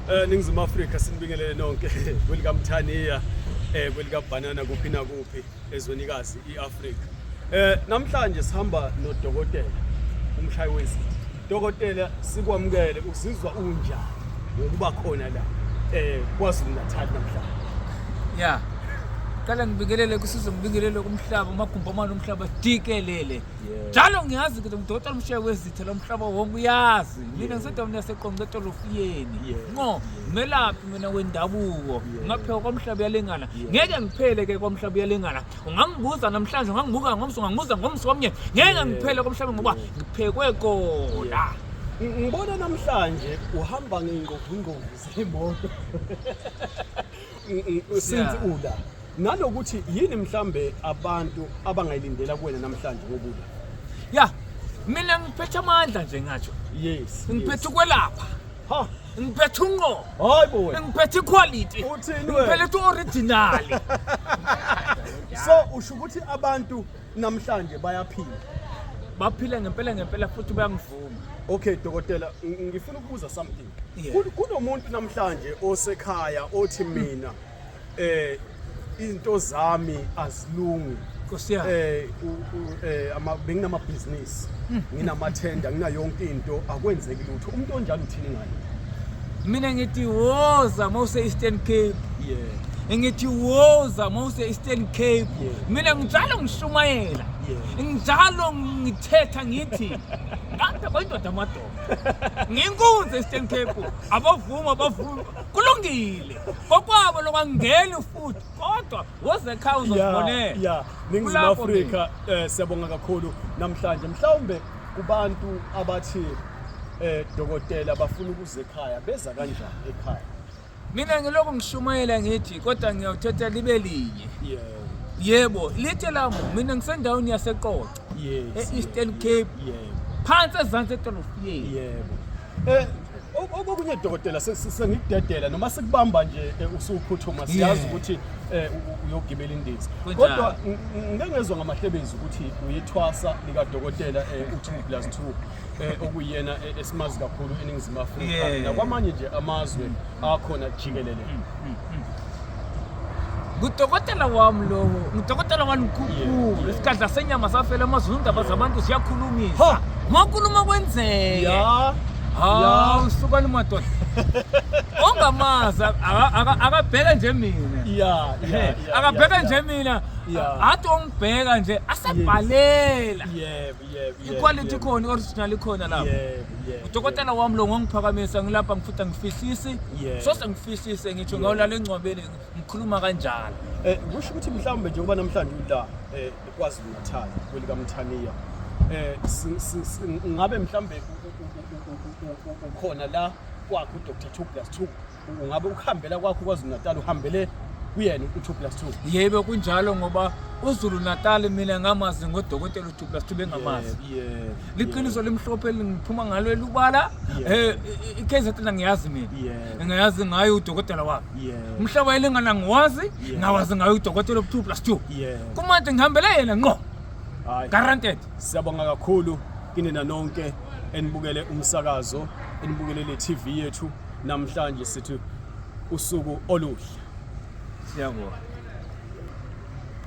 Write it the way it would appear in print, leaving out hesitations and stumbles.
Ningizimu Afrika sinibingelele nonke welcome Thania welcome banana kuphi na kuphi ezwenikazi iAfrika. Namhlanje sihamba nodokotela Mshayiwezitha. Dokotela sikwamukele uzizwa unjani ngokuba khona la KwaZulu-Natal namhlanje. Yeah. Kala ngibingelele kusizo ngibingelele kumhlaba magumbamana umhlaba dikelele. Njalo ngiyazi ukuthi ngidokotela Mshayiwezitha lo mhlaba wonke uyazi. Mina ngisedaweni yaseqonqeto lofiyeni. Ngo melaphi mina wendabuko. Ngapheka komhlaba yalengana. Ngeke ngiphele ke komhlaba yalengana. Ungangibuza namhlanje ungangibuka ngomso ungangibuza ngomso womnye. Ngeke ngiphele komhlaba ngoba ngiphekwe kona. Ngibona namhlanje uhamba ngengqovungovu zemoto. Since ula nalokuthi yini mhlambe abantu abangayilindela kuwena namhlanje ngobuda. Yeah, mina ngiphethe amandla nje ngatsho. Yes. Ngiphethe kwelapha. Ha, ngiphethe unqo. hayibo wena. Ngiphethe quality. Uthini wena? Ngiphethe original. So usho ukuthi abantu namhlanje bayaphila. Baphila ngempela futhi bayangivuma. Okay dokotela, ngifuna ukubuza something. Yeah. Kunomuntu namhlanje osekhaya othi mina into zami azilungi. Nkosiyami. Benginama business, nginamathenda, ngina yonke into akwenzeki lutho. Umuntu onjalo uthini ngayo? Mina ngithi woza mawuse Eastern Cape. Yeah. Ngithi woza mawuse Eastern Cape. Yeah. Mina ngijalo ngishumayela. Yeah. Ngijalo ngithetha ngithi kanti kwayindoda amadoda. Nginkunze Eastern Cape. Abavuma kulungile. Kokwabo lokwangena futhi kodwa woze ekhaya uzosibonela. Yeah. Ningizimu Afrika siyabonga kakhulu namhlanje. Mhlawumbe kubantu abathi dokotela bafuna ukuze ekhaya beza kanjani ekhaya? Mina ngiloko ngishumayela ngithi kodwa ngiyawuthetha libe linye. Yeah. Yebo, lithe lami mina ngisendaweni yaseqoqa. Yes. Eastern Cape. Yeah. Phansi ezantsi edolofiyeni. Yebo. Okunye dokotela sengidedela noma sikubamba nje usuphuthuma siyazi ukuthi uyogibela indiza. Kodwa ngengezwe ngamahlebezi ukuthi uyithwasa lika dokotela u2+2 okuyena esimazi kakhulu eningizimu Afrika nakwamanye nje amazwe akhona jikelele. Ngudokotela wami lo, ngudokotela waNkhuku. Isikadla senyama safela amazulu indaba zabantu siyakhulumisa. Ngakhuluma kwenzeke. Yeah. Usukani madoda. Ongamaza akabheka nje mina. Yeah. Akabheka nje mina. Athi ongibheka nje asabhalela. Yebo. Quality khona, original khona lapha. Yebo. Udokotela wami lo ngongiphakamisa ngilapha ngifutha ngifisisi. So sengifisise ngitsho ngawulala engcwabeni ngikhuluma kanjalo. Kusho ukuthi mhlawumbe njengoba namhlanje ula KwaZulu-Natal welika Thania. Ngabe mhlawumbe ukhona la kwakho uDr 2+2 ungabe ukuhambela kwakho KwaZulu-Natal uhambele kuyena u2+2? Yebo kunjalo ngoba uZulu-Natal mina ngamazi ngodokotela u2+2 bengamazi. Liqiniso limhlophe lingiphuma ngalo elubala. iKZN ngiyazi mina. Ngiyazi ngayo udokotela wakhe. Umhlaba elingana ngiwazi ngawazi ngayo udokotela u2+2. Kumanje ngihambele yena ngqo. Guaranteed. Siyabonga kakhulu kinina nonke enibukele umsakazo, enibukele le TV yethu namhlanje sithi usuku oluhle. Siyabonga.